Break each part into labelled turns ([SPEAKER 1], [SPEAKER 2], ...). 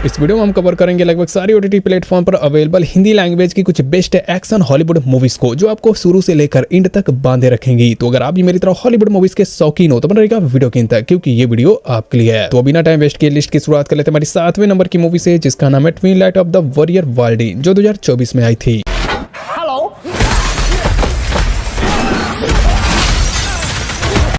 [SPEAKER 1] इस वीडियो में हम कवर करेंगे लगभग सारी ओटीटी प्लेटफॉर्म पर अवेलेबल हिंदी लैंग्वेज की कुछ बेस्ट एक्शन हॉलीवुड मूवीज को, जो आपको शुरू से लेकर एंड तक बांधे रखेंगी। तो अगर आप भी मेरी तरह हॉलीवुड मूवीज के शौकीन हो तो बन रहेगा वीडियो के अंत तक, क्योंकि ये वीडियो आपके लिए है। तो बिना टाइम वेस्ट किए लिस्ट की शुरुआत कर लेते हैं हमारी 7वें नंबर की मूवी से, जिसका नाम है Twilight of the warrior world, जो 2024 में आई थी।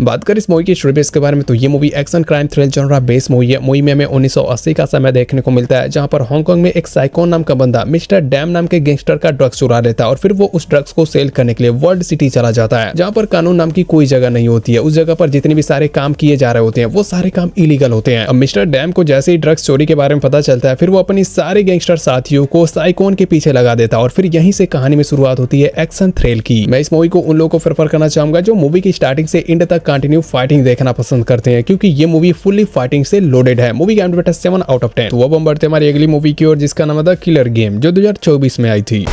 [SPEAKER 1] बात करें इस मूवी की स्टोरी बेस के बारे में तो ये movie action crime thrill genre based movie है। मूवी में हमें 1980 का समय देखने को मिलता है, जहां पर हांगकांग में एक साइकोन नाम का बंदा मिस्टर डैम नाम के गैंगस्टर का ड्रग्स चुरा लेता है और फिर वो उस ड्रग्स को सेल करने के लिए वर्ल्ड सिटी चला जाता है, जहां पर कानून नाम की कोई जगह नहीं होती है। उस जगह पर जितने भी सारे काम किए जा रहे होते हैं वो सारे काम इलीगल होते हैं। अब मिस्टर डैम को जैसे ही ड्रग्स चोरी के बारे में पता चलता है, फिर वो अपनी सारे गैंगस्टर साथियों को साइकोन के पीछे लगा देता है और फिर यहीं से कहानी में शुरुआत होती है एक्शन थ्रिल की। मैं इस मूवी को उन लोगों को प्रेफर करना चाहूंगा जो मूवी की स्टार्टिंग से एंड तक कंटिन्यू फाइटिंग देखना पसंद करते हैं, क्योंकि ये मूवी फुल्ली फाइटिंग से लोडेड है। मूवी का रेटिंग 7 आउट ऑफ 10। तो अब हम बढ़ते हैं हमारी अगली मूवी की ओर, जिसका नाम है द किलर गेम, जो 2024 में आई थी।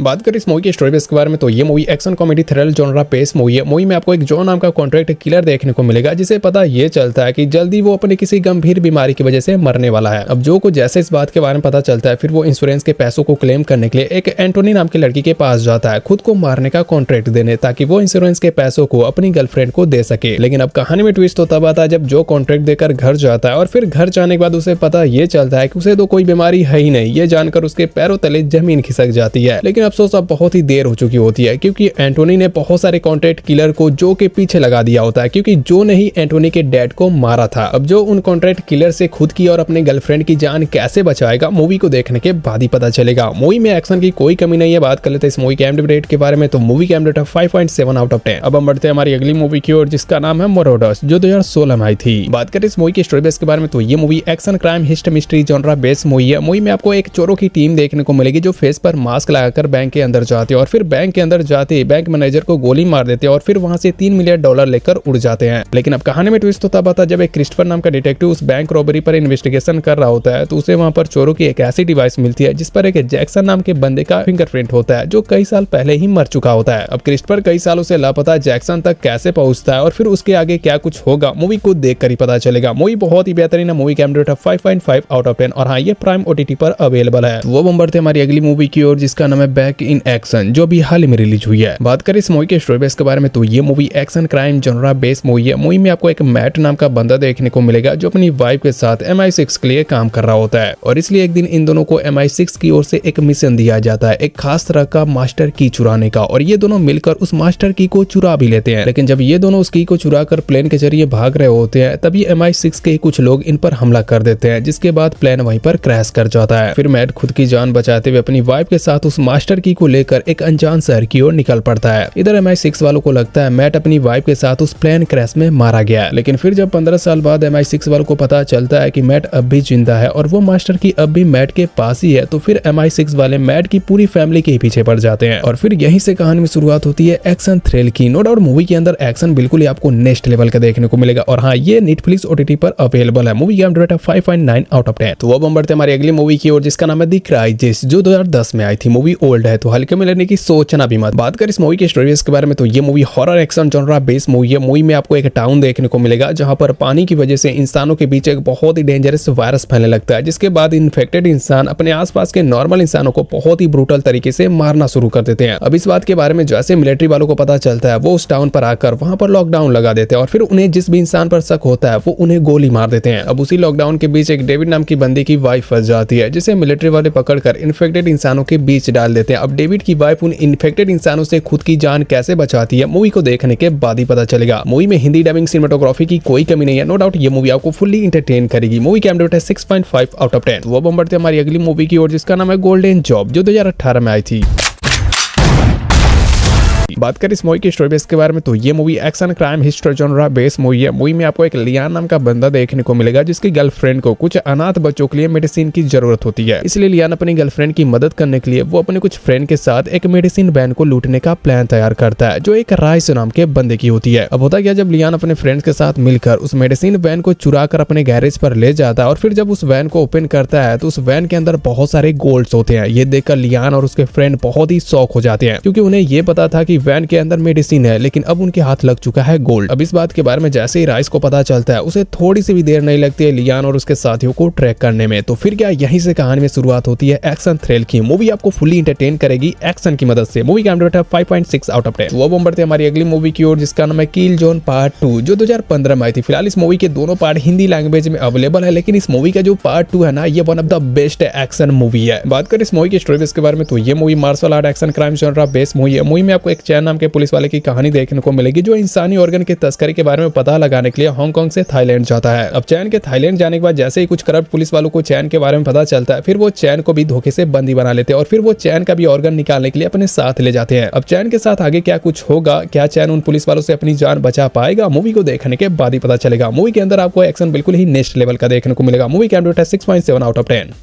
[SPEAKER 1] बात करें इस मूवी की स्टोरी बेस के बारे में तो ये movie action comedy thrill genre based movie है। मूवी में आपको एक जॉ नाम का कॉन्ट्रैक्ट किलर देखने को मिलेगा, जिसे पता ये चलता है कि जल्दी वो अपनी किसी गंभीर बीमारी की वजह से मरने वाला है। अब जो को जैसे इस बात के बारे में पता चलता है, फिर वो इंश्योरेंस के पैसों को क्लेम करने के लिए एक एंटोनी नाम की लड़की के पास जाता है, खुद को मारने का कॉन्ट्रैक्ट देने, ताकि वो इंश्योरेंस के पैसों को अपनी गर्लफ्रेंड को दे सके। लेकिन अब कहानी में ट्विस्ट तो तब आता है जब जो कॉन्ट्रैक्ट देकर घर जाता है और फिर घर जाने के बाद उसे पता ये चलता है कि उसे तो कोई बीमारी है ही नहीं। ये जानकर उसके पैरों तले जमीन खिसक जाती है। लेकिन अफसोस अब बहुत ही देर हो चुकी होती है, क्योंकि एंटोनी ने बहुत सारे कॉन्ट्रैक्ट किलर को जो के पीछे लगा दिया होता है, क्योंकि जो ने ही एंटोनी के डैड को मारा था। अब जो उन कॉन्ट्रैक्ट किलर से खुद की और अपने गर्लफ्रेंड की जान कैसे बचाएगा, मूवी को देखने के बाद ही पता चलेगा। मूवी में एक्शन की कोई कमी नहीं है। बात कर लेते हैं इस मूवी के IMDb रेट के बारे में तो मूवी का IMDb 5.7 आउट ऑफ 10। अब हम बढ़ते हैं हमारी अगली मूवी की ओर, जिसका नाम है मोरोडस, जो 2016 में आई थी। बात करें इस मूवी की स्टोरी बेस के बारे में तो ये मूवी एक्शन क्राइम हिस्ट मिस्ट्री जॉनरा बेस मूवी है। मूवी में आपको एक चोरों की टीम देखने को मिलेगी, जो फेस पर मास्क लगाकर बैंक के अंदर जाते हैं और फिर बैंक के अंदर जाते ही बैंक मैनेजर को गोली मार देते हैं और फिर वहां से $3 मिलियन लेकर उड़ जाते हैं। लेकिन अब कहानी में ट्विस्ट तो तब आता है जब एक क्रिस्टोफर नाम का डिटेक्टिव उस बैंक रॉबरी पर इन्वेस्टिगेशन कर रहा होता है, तो उसे वहां पर चोरों की एक ऐसी डिवाइस मिलती है जिस पर एक जैक्सन नाम के बंदे का फिंगरप्रिंट होता है, जो कई साल पहले ही मर चुका होता है। अब क्रिस्टोफर कई सालों से लापता जैक्सन तक कैसे पहुंचता है और फिर उसके आगे क्या कुछ होगा, मूवी को देखकर ही पता चलेगा। मूवी बहुत ही बेहतरीन है। मूवी का IMDb 5.5 आउट ऑफ 10 और हाँ, ये प्राइम OTT पर अवेलेबल है। वो हम बढ़ते हमारी अगली मूवी की ओर, जिसका नाम है बैक इन एक्शन, जो भी हाल ही में रिलीज हुई है। बात करें इस मूवी के स्टोरी बेस के बारे में तो ये movie action crime genre based movie है। मूवी में आपको एक मैट नाम का बंदा देखने को मिलेगा, जो अपनी वाइफ के साथ MI6 के लिए काम कर रहा होता है और इसलिए एक दिन इन दोनों को MI6 की ओर से एक मिशन दिया जाता है, एक खास तरह का मास्टर की चुराने का, और ये दोनों मिलकर उस मास्टर की को चुरा भी लेते हैं। लेकिन जब ये दोनों उस की को चुरा कर प्लेन के जरिए भाग रहे होते हैं, तभी MI6 के कुछ लोग इन पर हमला कर देते हैं, जिसके बाद प्लेन वहीं पर क्रैश कर जाता है। फिर मैट खुद की जान बचाते हुए अपनी वाइफ के साथ उस मास्टर की को लेकर एक अनजान शहर की ओर निकल पड़ता है। इधर MI6 वालों को लगता है मैट अपनी वाइफ के साथ उस प्लेन क्रैश में मारा गया है। लेकिन फिर जब 15 साल बाद MI6 वालों को पता चलता है कि मैट अब भी जिंदा है और वो मास्टर की अब भी मैट के पास ही है, तो फिर MI6 वाले मैट की पूरी फैमिली के पीछे पड़ जाते हैं और फिर यहीं से कहानी में शुरुआत होती है एक्शन थ्रिल की। नो डाउट मूवी के अंदर एक्शन बिल्कुल ही आपको नेक्स्ट लेवल का देखने को मिलेगा और हाँ, ये Netflix OTT पर अवेलेबल है। मूवी का IMDb 5.9 आउट ऑफ 10। तो अब हम बढ़ते हैं हमारी अगली मूवी की ओर, जिसका नाम है द क्राइसिस, जो 2010 में आई थी। मूवी ओल्ड है तो हल्के में लेने की सोचना भी मत। बात कर इस मूवी के स्टोरी के बारे में तो ये movie horror action genre based movie है। मूवी में आपको एक टाउन देखने को मिलेगा, जहां पर पानी की वजह से इंसानों के बीच एक बहुत ही डेंजरस वायरस फैलने लगता है, जिसके बाद इन्फेक्टेड इंसान अपने आसपास के नॉर्मल इंसानों को बहुत ही ब्रूटल तरीके से मारना शुरू कर देते हैं। अब इस बात के बारे में जैसे मिलिट्री वालों को पता चलता है, वो उस टाउन पर आकर वहां पर लॉकडाउन लगा देते हैं और फिर उन्हें जिस भी इंसान पर शक होता है वो उन्हें गोली मार देते हैं। अब उसी लॉकडाउन के बीच एक डेविड नाम की बंदी की वाइफ फंस जाती है, जिसे मिलिट्री वाले पकड़कर इन्फेक्टेड इंसानों के बीच डाल देते हैं। अब डेविड की वाइफ उन इन्फेक्टेड इंसानों से खुद की जान कैसे बचाती है, मूवी को देखने के बाद ही पता चलेगा। मूवी में हिंदी डबिंग सिनेमेटोग्राफी की कोई कमी नहीं है। नो डाउट ये मूवी आपको फुल्ली एंटरटेन करेगी। मूवी का IMDb 6.5 आउट ऑफ 10। तो अब हम बढ़ते हैं हमारी अगली मूवी की ओर, जिसका नाम है गोल्डन जॉब, जो 2018 में आई थी। बात करें इस मूवी की स्टोरी बेस के बारे में तो ये movie action crime history genre based movie है। मूवी में आपको एक लियान नाम का बंदा देखने को मिलेगा जिसकी गर्लफ्रेंड को कुछ अनाथ बच्चों के लिए मेडिसिन की जरूरत होती है। इसलिए लियान अपनी गर्लफ्रेंड की मदद करने के लिए वो अपने कुछ फ्रेंड के साथ एक मेडिसिन वैन को लूटने का प्लान तैयार करता है जो एक राइस नाम के बंदे की होती है। अब होता क्या, जब लियान अपने फ्रेंड्स के साथ मिलकर उस मेडिसिन वैन को चुरा कर अपने गैरेज पर ले जाता है और फिर जब उस वैन को ओपन करता है तो उस वैन के अंदर बहुत सारे गोल्ड्स होते हैं। ये देखकर लियान और उसके फ्रेंड बहुत ही शॉक हो जाते हैं क्योंकि उन्हें ये पता था कि वैन के अंदर मेडिसिन है, लेकिन अब उनके हाथ लग चुका है गोल्ड। अब इस बात के बारे में जैसे ही राइस को पता चलता है उसे थोड़ी सी भी देर नहीं लगती है लियान और उसके साथियों को ट्रैक करने में। तो फिर क्या, यहीं से कहानी में शुरुआत होती है एक्शन थ्रिल की। मूवी आपको फुली एंटरटेन करेगी एक्शन की मदद से। मूवी का रेट है 5.6 आउट ऑफ 10। वो हम बढ़ते हैं हमारी अगली मूवी की ओर जिसका नाम है किल जोन पार्ट 2 जो 2015 में आई थी। फिलहाल इस मूवी के दोनों पार्ट हिंदी लैंग्वेज में अवेलेबल है, लेकिन इस मूवी का जो पार्ट 2 है ना, ये one of the best action movie है। बात करें इस मूवी की स्टोरी के बारे में तो ये movie martial art action crime genre based movie है। मूवी में आपको एक चैन नाम के पुलिस वाले की कहानी देखने को मिलेगी जो इंसानी ऑर्गन की तस्करी के बारे में पता लगाने के लिए हांगकांग से थाईलैंड जाता है। अब चैन के थाईलैंड जाने के बाद जैसे ही कुछ करप्ट पुलिस वालों को चैन के बारे में पता चलता है, फिर वो चैन को भी धोखे से बंदी बना लेते हैं और फिर वो चैन का भी ऑर्गन निकालने के लिए अपने साथ ले जाते हैं। अब चैन के साथ आगे क्या कुछ होगा, क्या चैन उन पुलिस वालों से अपनी जान बचा पाएगा, मूवी को देखने के बाद ही पता चलेगा। मूवी के अंदर आपको एक्शन बिल्कुल ही नेक्स्ट लेवल का देखने को मिलेगा। मूवी का रेट है 6.7 आउट ऑफ 10।